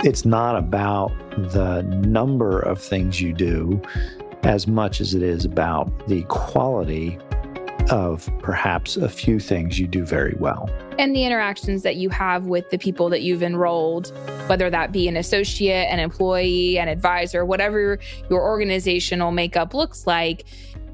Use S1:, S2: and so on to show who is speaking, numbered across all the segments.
S1: It's not about the number of things you do as much as it is about the quality of perhaps a few things you do very well.
S2: And the interactions that you have with the people that you've enrolled, whether that be an associate, an employee, an advisor, whatever your organizational makeup looks like.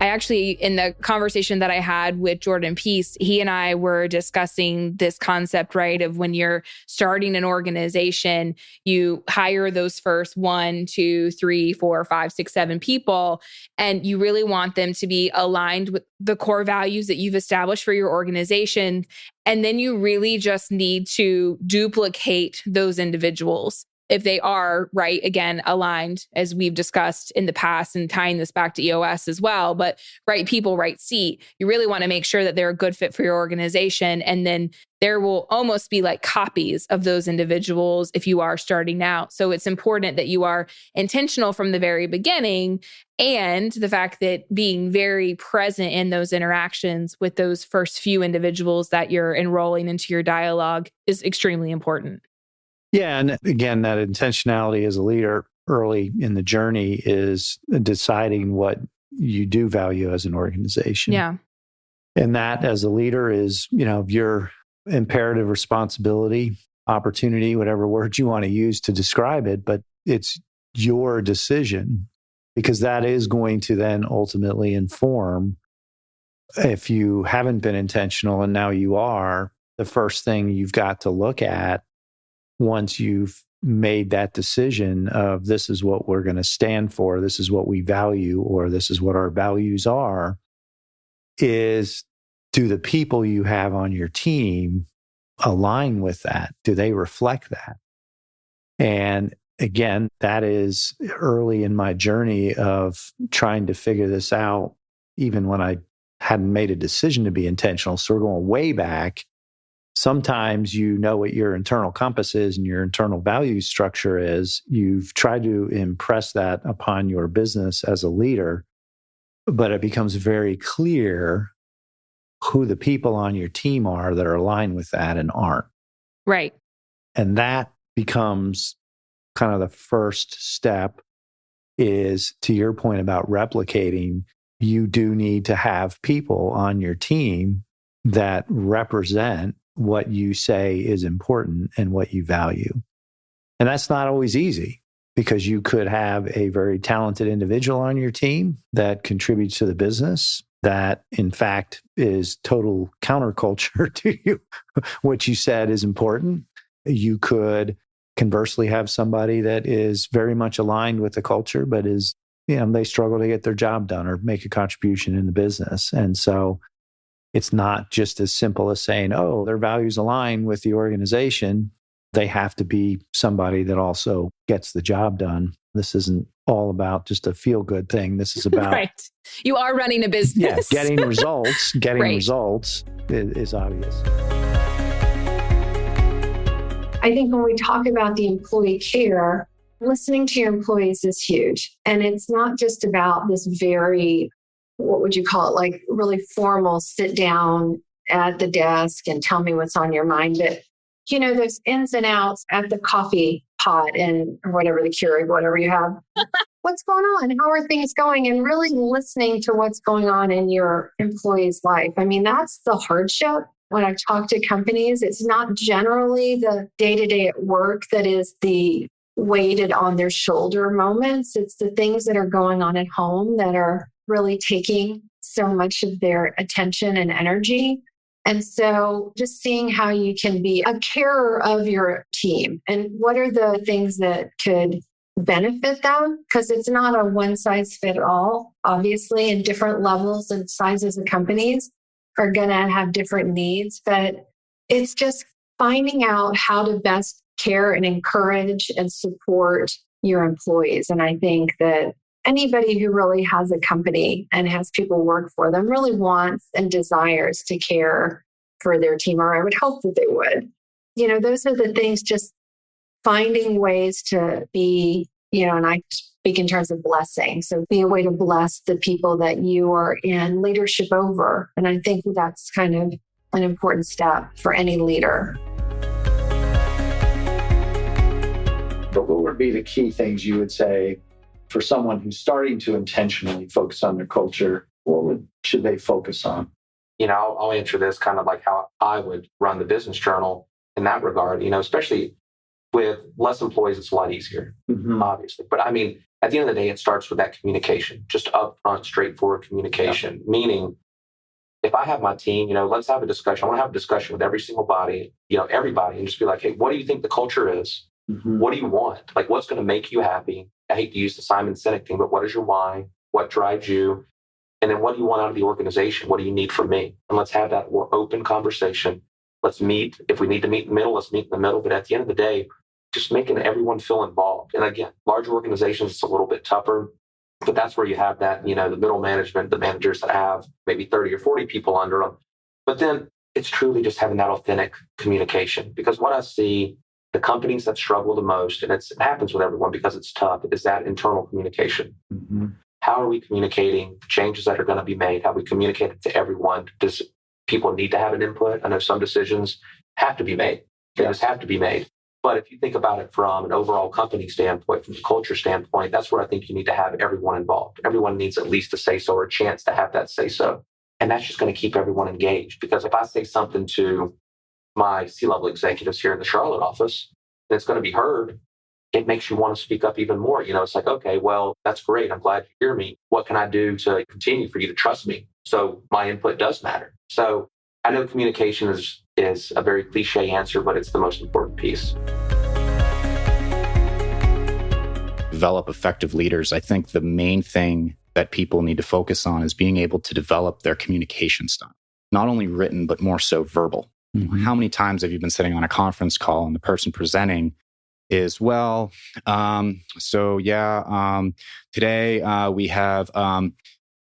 S2: I actually, in the conversation that I had with Jordan Peace, he and I were discussing this concept, right, of when you're starting an organization, you hire those first 1, 2, 3, 4, 5, 6, 7 people, and you really want them to be aligned with the core values that you've established for your organization. And then you really just need to duplicate those individuals. If they are, right, again, aligned, as we've discussed in the past and tying this back to EOS as well, but right people, right seat, you really want to make sure that they're a good fit for your organization. And then there will almost be like copies of those individuals if you are starting out. So it's important that you are intentional from the very beginning, and the fact that being very present in those interactions with those first few individuals that you're enrolling into your dialogue is extremely important.
S1: Yeah. And again, that intentionality as a leader early in the journey is deciding what you do value as an organization.
S2: Yeah.
S1: And that as a leader is, your imperative responsibility, opportunity, whatever word you want to use to describe it, but it's your decision, because that is going to then ultimately inform, if you haven't been intentional and now you are, the first thing you've got to look at once you've made that decision of this is what we're going to stand for, this is what we value, or this is what our values are, is do the people you have on your team align with that? Do they reflect that? And again, that is early in my journey of trying to figure this out, even when I hadn't made a decision to be intentional. So we're going way back. Sometimes you know what your internal compass is and your internal value structure is. You've tried to impress that upon your business as a leader, but it becomes very clear who the people on your team are that are aligned with that and aren't.
S2: Right.
S1: And that becomes kind of the first step, is to your point about replicating. You do need to have people on your team that represent what you say is important and what you value. And that's not always easy, because you could have a very talented individual on your team that contributes to the business that in fact is total counterculture to you. What you said is important. You could conversely have somebody that is very much aligned with the culture, but is, they struggle to get their job done or make a contribution in the business. And so it's not just as simple as saying, oh, their values align with the organization. They have to be somebody that also gets the job done. This isn't all about just a feel-good thing. This is about...
S2: Right. You are running a business.
S1: Yeah, getting results. Getting right. Results is obvious.
S3: I think when we talk about the employee care, listening to your employees is huge. And it's not just about this very, what would you call it, like really formal sit down at the desk and tell me what's on your mind. But, those ins and outs at the coffee pot and or whatever, the Keurig, whatever you have. What's going on? How are things going? And really listening to what's going on in your employee's life. I mean, that's the hardship. When I've talked to companies, it's not generally the day-to-day at work that is the weighted on their shoulder moments. It's the things that are going on at home that are really taking so much of their attention and energy. And so just seeing how you can be a carer of your team and what are the things that could benefit them, because it's not a one size fit all, obviously, and different levels and sizes of companies are going to have different needs, but it's just finding out how to best care and encourage and support your employees. And I think that anybody who really has a company and has people work for them really wants and desires to care for their team, or I would hope that they would. Those are the things, just finding ways to be, and I speak in terms of blessing. So be a way to bless the people that you are in leadership over. And I think that's kind of an important step for any leader.
S4: But
S1: be the key things you would say for someone who's starting to intentionally focus on their culture? Should they focus on?
S4: I'll answer this kind of like how I would run the business journal in that regard, especially with less employees, it's a lot easier, obviously. But I mean, at the end of the day, it starts with that communication, just upfront, straightforward communication, meaning if I have my team, let's have a discussion. I want to have a discussion with every single body, everybody, and just be like, hey, what do you think the culture is? What do you want? Like, what's going to make you happy? I hate to use the Simon Sinek thing, but what is your why? What drives you? And then what do you want out of the organization? What do you need from me? And let's have that open conversation. Let's meet. If we need to meet in the middle, let's meet in the middle. But at the end of the day, just making everyone feel involved. And again, larger organizations, it's a little bit tougher, but that's where you have that, the middle management, the managers that have maybe 30 or 40 people under them. But then it's truly just having that authentic communication. Because what I see, the companies that struggle the most, and it happens with everyone because it's tough, is that internal communication. How are we communicating the changes that are going to be made? How we communicate it to everyone? Does people need to have an input? I know some decisions have to be made. They just have to be made. But if you think about it from an overall company standpoint, from the culture standpoint, that's where I think you need to have everyone involved. Everyone needs at least a say-so or a chance to have that say-so. And that's just going to keep everyone engaged. Because if I say something to my C-level executives here in the Charlotte office, and it's going to be heard, it makes you want to speak up even more. It's like, okay, well, that's great. I'm glad you hear me. What can I do to continue for you to trust me? So my input does matter. So I know communication is a very cliche answer, but it's the most important piece.
S5: Develop effective leaders. I think the main thing that people need to focus on is being able to develop their communication style, not only written, but more so verbal. How many times have you been sitting on a conference call and the person presenting is, today we have,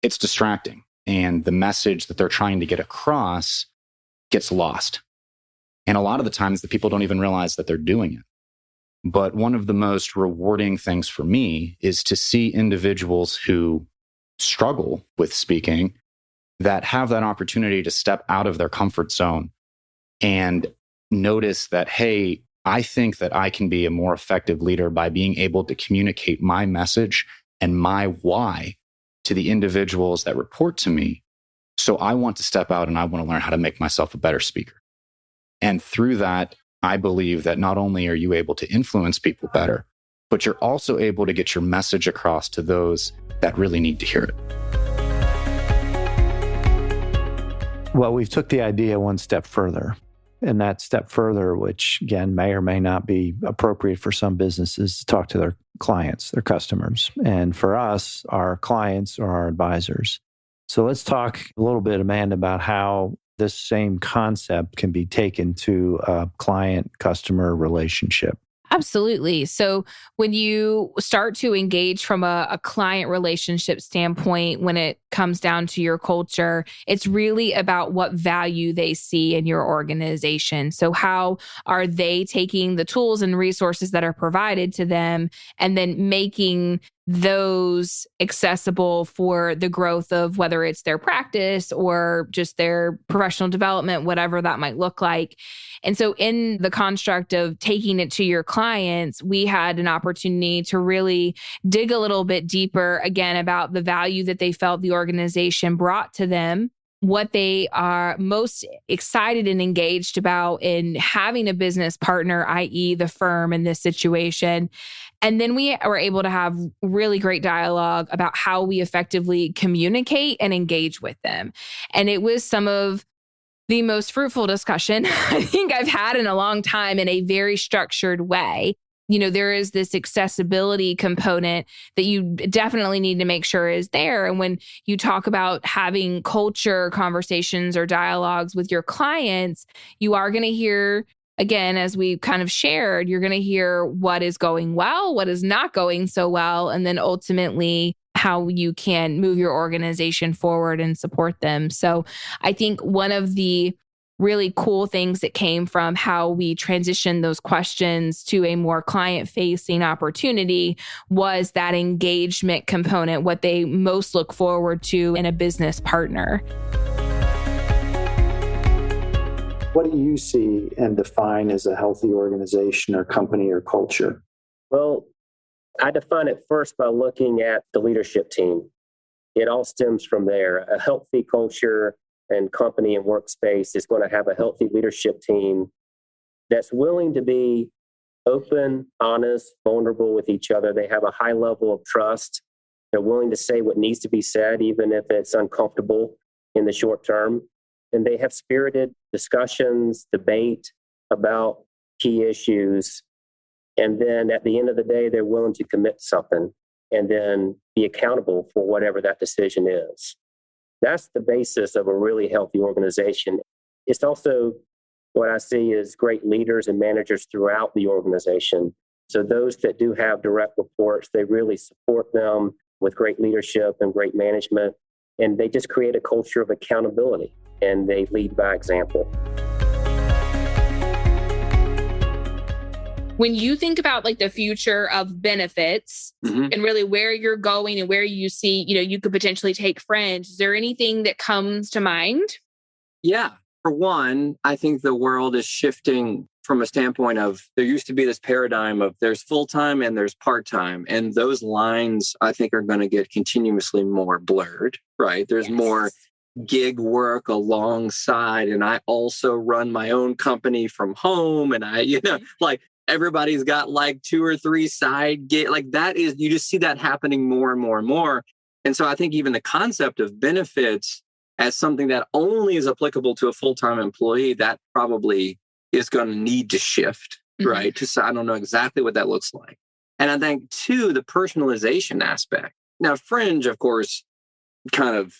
S5: it's distracting. And the message that they're trying to get across gets lost. And a lot of the times the people don't even realize that they're doing it. But one of the most rewarding things for me is to see individuals who struggle with speaking that have that opportunity to step out of their comfort zone and notice that, hey, I think that I can be a more effective leader by being able to communicate my message and my why to the individuals that report to me. So I want to step out and I want to learn how to make myself a better speaker. And through that, I believe that not only are you able to influence people better, but you're also able to get your message across to those that really need to hear it.
S1: Well, we've took the idea one step further. And that step further, which again may or may not be appropriate for some businesses, to talk to their clients, their customers. And for us, our clients are our advisors. So let's talk a little bit, Amanda, about how this same concept can be taken to a client-customer relationship.
S2: Absolutely. So when you start to engage from a client relationship standpoint, when it comes down to your culture, it's really about what value they see in your organization. So how are they taking the tools and resources that are provided to them and then making those accessible for the growth of whether it's their practice or just their professional development, whatever that might look like. And so in the construct of taking it to your clients, we had an opportunity to really dig a little bit deeper, again, about the value that they felt the organization brought to them, what they are most excited and engaged about in having a business partner, i.e. the firm in this situation. And then we were able to have really great dialogue about how we effectively communicate and engage with them. And it was some of the most fruitful discussion I think I've had in a long time in a very structured way. There is this accessibility component that you definitely need to make sure is there. And when you talk about having culture conversations or dialogues with your clients, you are going to hear, again, as we kind of shared, you're going to hear what is going well, what is not going so well, and then ultimately how you can move your organization forward and support them. So I think one of the really cool things that came from how we transitioned those questions to a more client-facing opportunity was that engagement component, what they most look forward to in a business partner.
S1: What do you see and define as a healthy organization or company or culture?
S6: Well, I define it first by looking at the leadership team. It all stems from there. A healthy culture and company and workspace is going to have a healthy leadership team that's willing to be open, honest, vulnerable with each other. They have a high level of trust. They're willing to say what needs to be said, even if it's uncomfortable in the short term. And they have spirited discussions, debate about key issues. And then at the end of the day, they're willing to commit to something and then be accountable for whatever that decision is. That's the basis of a really healthy organization. It's also what I see is great leaders and managers throughout the organization. So those that do have direct reports, they really support them with great leadership and great management. And they just create a culture of accountability and they lead by example.
S2: When you think about like the future of benefits and really where you're going and where you see, you could potentially take Fringe, is there anything that comes to mind?
S7: Yeah. For one, I think the world is shifting from a standpoint of there used to be this paradigm of there's full-time and there's part-time. And those lines, I think, are going to get continuously more blurred, right? There's more gig work alongside. And I also run my own company from home. And everybody's got like 2 or 3 side gigs. Like that is, you just see that happening more and more and more. And so I think even the concept of benefits as something that only is applicable to a full-time employee, that probably is going to need to shift, right? So I don't know exactly what that looks like. And I think, too, the personalization aspect. Now, Fringe, of course,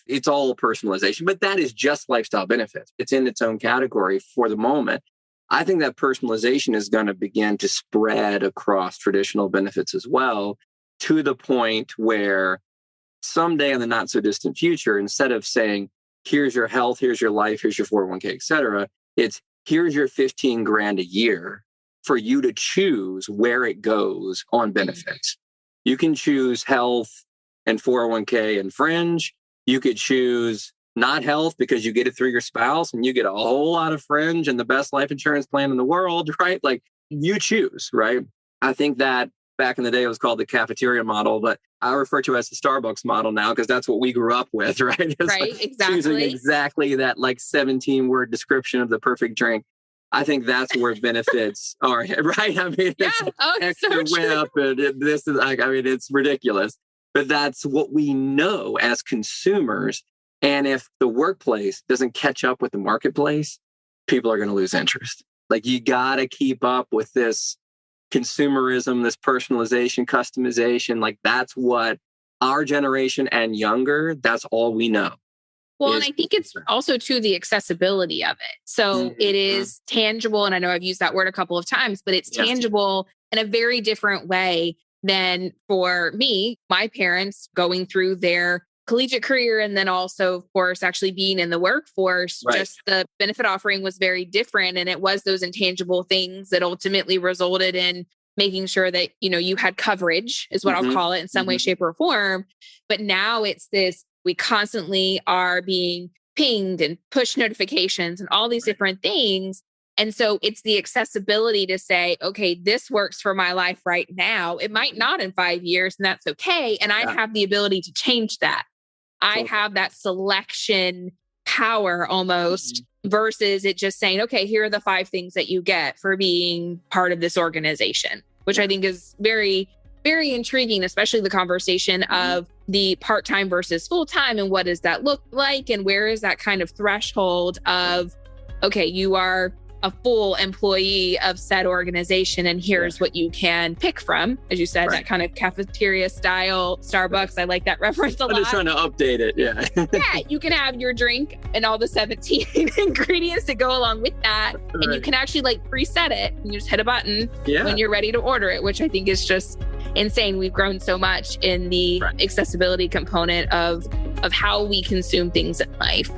S7: it's all personalization, but that is just lifestyle benefits. It's in its own category for the moment. I think that personalization is going to begin to spread across traditional benefits as well, to the point where someday in the not so distant future, instead of saying, here's your health, here's your life, here's your 401k, et cetera, it's here's your $15,000 a year for you to choose where it goes on benefits. You can choose health and 401k and Fringe. You could choose not health because you get it through your spouse and you get a whole lot of Fringe and the best life insurance plan in the world, right? Like you choose, right? I think that back in the day, it was called the cafeteria model, but I refer to it as the Starbucks model now because that's what we grew up with, right? It's
S2: right,
S7: like
S2: exactly.
S7: Choosing exactly that like 17-word description of the perfect drink. I think that's where benefits are, right? I mean, it's extra whip and this is like, it's ridiculous. But that's what we know as consumers. And if the workplace doesn't catch up with the marketplace, people are going to lose interest. Like you got to keep up with this consumerism, this personalization, customization. Like that's what our generation and younger, that's all we know.
S2: Well, and I think it's also too the accessibility of it. So it is tangible. And I know I've used that word a couple of times, but it's tangible in a very different way than for me, my parents going through their collegiate career. And then also, of course, actually being in the workforce, just the benefit offering was very different. And it was those intangible things that ultimately resulted in making sure that, you had coverage is what I'll call it in some way, shape or form. But now it's this, we constantly are being pinged and push notifications and all these different things. And so it's the accessibility to say, okay, this works for my life right now. It might not in 5 years, and that's okay. And I have the ability to change that. I have that selection power almost versus it just saying, okay, here are the 5 things that you get for being part of this organization, which I think is very, very intriguing, especially the conversation of the part-time versus full-time and what does that look like? And where is that kind of threshold of, okay, you are a full employee of said organization and here's what you can pick from. As you said, that kind of cafeteria style Starbucks. I like that reference a lot.
S7: I'm just trying to update it. Yeah.
S2: Yeah. You can have your drink and all the 17 ingredients that go along with that. And you can actually like preset it and you just hit a button when you're ready to order it, which I think is just insane. We've grown so much in the accessibility component of how we consume things in life.